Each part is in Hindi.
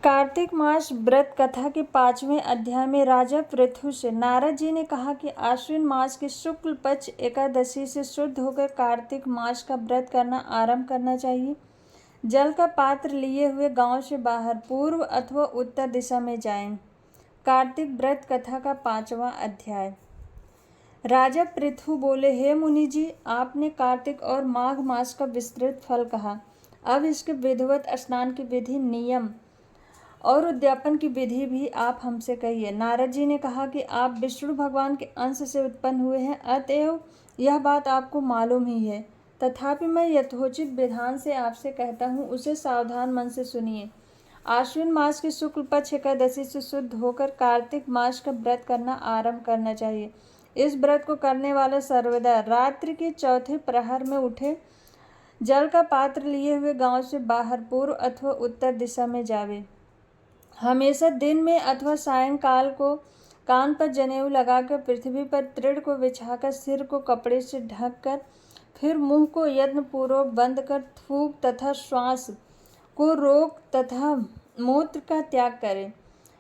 कार्तिक मास व्रत कथा के 5वें अध्याय में राजा पृथु से नारद जी ने कहा कि आश्विन मास की शुक्ल पक्ष एकादशी से शुद्ध होकर कार्तिक मास का व्रत करना आरंभ करना चाहिए। जल का पात्र लिए हुए गांव से बाहर पूर्व अथवा उत्तर दिशा में जाएं। कार्तिक व्रत कथा का 5वां अध्याय। राजा पृथु बोले, हे मुनि जी, आपने कार्तिक और माघ मास का विस्तृत फल कहा। अब इसके विधिवत स्नान की विधि, नियम और उद्यापन की विधि भी आप हमसे कहिए। नारद जी ने कहा कि आप विष्णु भगवान के अंश से उत्पन्न हुए हैं, अतएव यह बात आपको मालूम ही है। तथापि मैं यथोचित विधान से आपसे कहता हूँ, उसे सावधान मन से सुनिए। आश्विन मास की शुक्ल पक्ष एकादशी से शुद्ध होकर कार्तिक मास का व्रत करना आरंभ करना चाहिए। इस व्रत को करने वाला सर्वदा रात्रि के चौथे प्रहर में उठे, जल का पात्र लिए हुए गांव से बाहर पूर्व अथवा उत्तर दिशा में जावे। हमेशा दिन में अथवा सायंकाल को कान पर जनेऊ लगाकर पृथ्वी पर तृण को बिछाकर सिर को कपड़े से ढककर फिर मुंह को यत्नपूर्वक बंद कर थूक तथा श्वास को रोक तथा मूत्र का त्याग करें।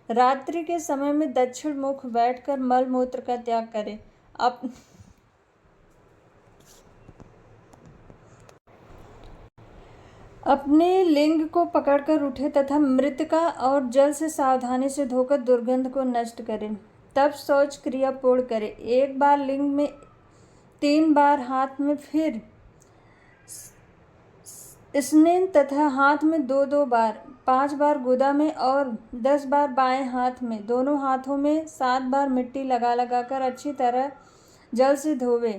रात्रि के समय में दक्षिण मुख बैठकर मल मूत्र का त्याग करें। अपने लिंग को पकड़कर उठे तथा मृतिका और जल से सावधानी से धोकर दुर्गंध को नष्ट करें। तब शौच क्रिया पूर्ण करें। एक बार लिंग में, 3 बार हाथ में, फिर स्नेन तथा हाथ में 2-2 बार, 5 बार गुदा में और 10 बार बाएं हाथ में। दोनों हाथों में 7 बार मिट्टी लगा लगाकर अच्छी तरह जल से धोवे।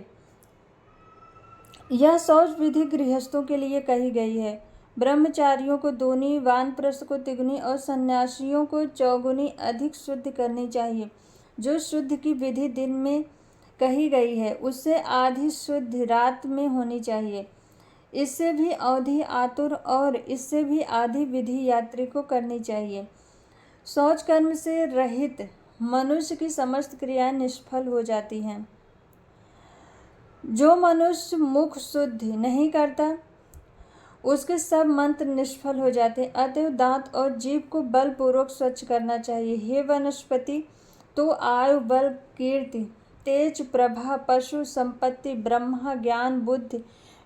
यह शौच विधि गृहस्थों के लिए कही गई है। ब्रह्मचारियों को दूनी, वानप्रस्थ को तिगुनी और सन्यासियों को चौगुनी अधिक शुद्ध करनी चाहिए। जो शुद्ध की विधि दिन में कही गई है, उससे आधी शुद्ध रात में होनी चाहिए। इससे भी औधी आतुर और इससे भी आधी विधि यात्री को करनी चाहिए। शौच कर्म से रहित मनुष्य की समस्त क्रियाएं निष्फल हो जाती हैं। जो मनुष्य मुख शुद्ध नहीं करता, उसके सब मंत्र निष्फल हो जाते। अतएव दांत और जीभ को बलपूर्वक स्वच्छ करना चाहिए। हे वनस्पति, तो आयु, बल, कीर्ति, तेज, प्रभा, पशु संपत्ति, ब्रह्मा, ज्ञान, बुद्धि,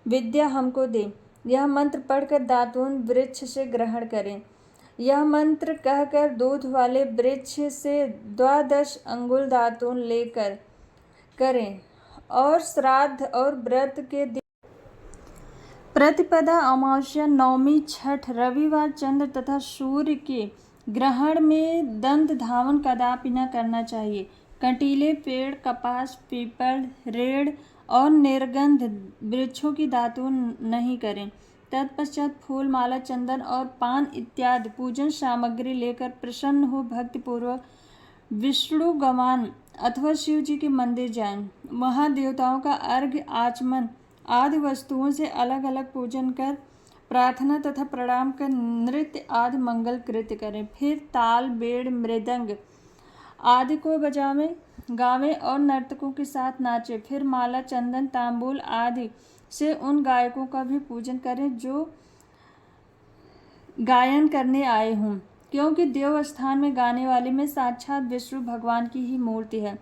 विद्या हमको दे। यह मंत्र पढ़कर दातून वृक्ष से ग्रहण करें। यह मंत्र कहकर दूध वाले वृक्ष से 12 अंगुल दातून लेकर करें और श्राद्ध और व्रत के दिन प्रतिपदा, अमावस्या, नवमी, छठ, रविवार, चंद्र तथा सूर्य के ग्रहण में दंत धावन कदापि न करना चाहिए। कंटीले पेड़, कपास, पीपल, रेड़ और निर्गंध वृक्षों की दातून नहीं करें। तत्पश्चात फूल, माला, चंदन और पान इत्यादि पूजन सामग्री लेकर प्रसन्न हो भक्तिपूर्वक विष्णु गमान अथवा शिव जी के मंदिर जाएं। वहाँ देवताओं का अर्घ्य, आचमन आदि वस्तुओं से अलग अलग पूजन कर प्रार्थना तथा प्रणाम कर नृत्य आदि मंगल कृत्य करें। फिर ताल, बेड़, मृदंग आदि को बजावें, गावें और नर्तकों के साथ नाचें। फिर माला, चंदन, तांबूल आदि से उन गायकों का भी पूजन करें जो गायन करने आए हों, क्योंकि देव स्थान में गाने वाले में साक्षात विष्णु भगवान की ही मूर्ति है।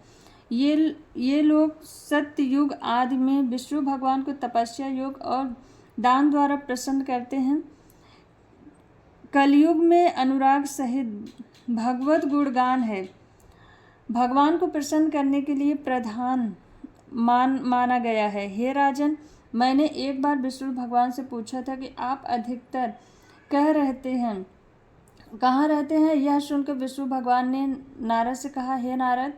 ये लोग सत्य युग आदि में विष्णु भगवान को तपस्या, योग और दान द्वारा प्रसन्न करते हैं। कलयुग में अनुराग सहित भगवत गुणगान है। भगवान को प्रसन्न करने के लिए प्रधान माना गया है। हे राजन, मैंने एक बार विष्णु भगवान से पूछा था कि आप अधिकतर कहाँ रहते हैं। यह सुनकर विष्णु भगवान ने नारद से कहा, हे नारद,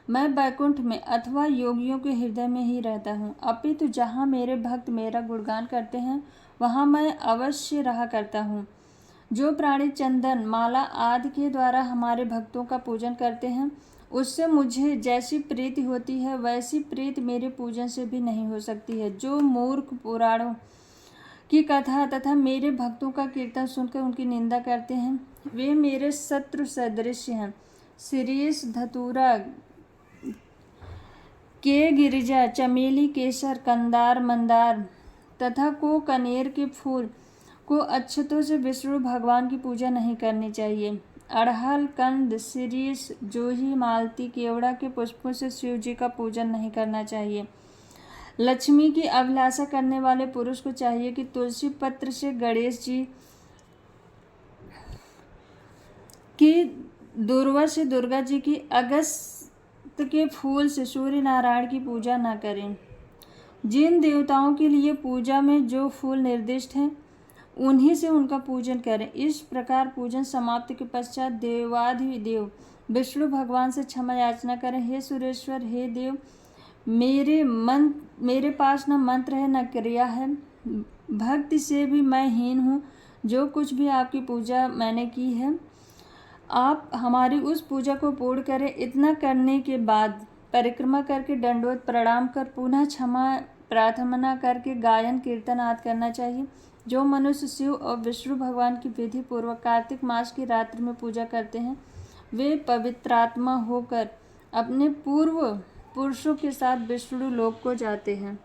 मैं वैकुंठ में अथवा योगियों के हृदय में ही रहता हूँ। अपितु जहाँ मेरे भक्त मेरा गुणगान करते हैं, वहाँ मैं अवश्य रहा करता हूँ। जो प्राणी चंदन, माला आदि के द्वारा हमारे भक्तों का पूजन करते हैं, उससे मुझे जैसी प्रीति होती है, वैसी प्रीति मेरे पूजन से भी नहीं हो सकती है। जो मूर्ख पुराणों की कथा तथा मेरे भक्तों का कीर्तन सुनकर उनकी निंदा करते हैं, वे मेरे शत्रु सदृश हैं। शिरीष, धतूरा, के गिरिजा, चमेली, केसर, कंदार, मंदार तथा को कनेर के फूल, को अक्षतों से विष्णु भगवान की पूजा नहीं करनी चाहिए। अड़हल, कंद, शिरीष, जूही, मालती, केवड़ा के पुष्पों से शिव जी का पूजन नहीं करना चाहिए। लक्ष्मी की अभिलाषा करने वाले पुरुष को चाहिए कि तुलसी पत्र से गणेश जी की, दुर्वा से दुर्गा जी की, अगस्त के फूल से सूर्य नारायण की पूजा न करें। जिन देवताओं के लिए पूजा में जो फूल निर्दिष्ट हैं उन्हीं से उनका पूजन करें। इस प्रकार पूजन समाप्ति के पश्चात देवाधिदेव विष्णु भगवान से क्षमा याचना करें। हे सुरेश्वर, हे देव, मेरे पास न मंत्र है न क्रिया है, भक्ति से भी मैं हीन हूँ। जो कुछ भी आपकी पूजा मैंने की है, आप हमारी उस पूजा को पूर्ण करें। इतना करने के बाद परिक्रमा करके दंडवत प्रणाम कर पुनः क्षमा प्रार्थना करके गायन कीर्तन आदि करना चाहिए। जो मनुष्य शिव और विष्णु भगवान की विधि पूर्वक कार्तिक मास की रात्रि में पूजा करते हैं, वे पवित्रात्मा होकर अपने पूर्व पुरुषों के साथ विष्णु लोक को जाते हैं।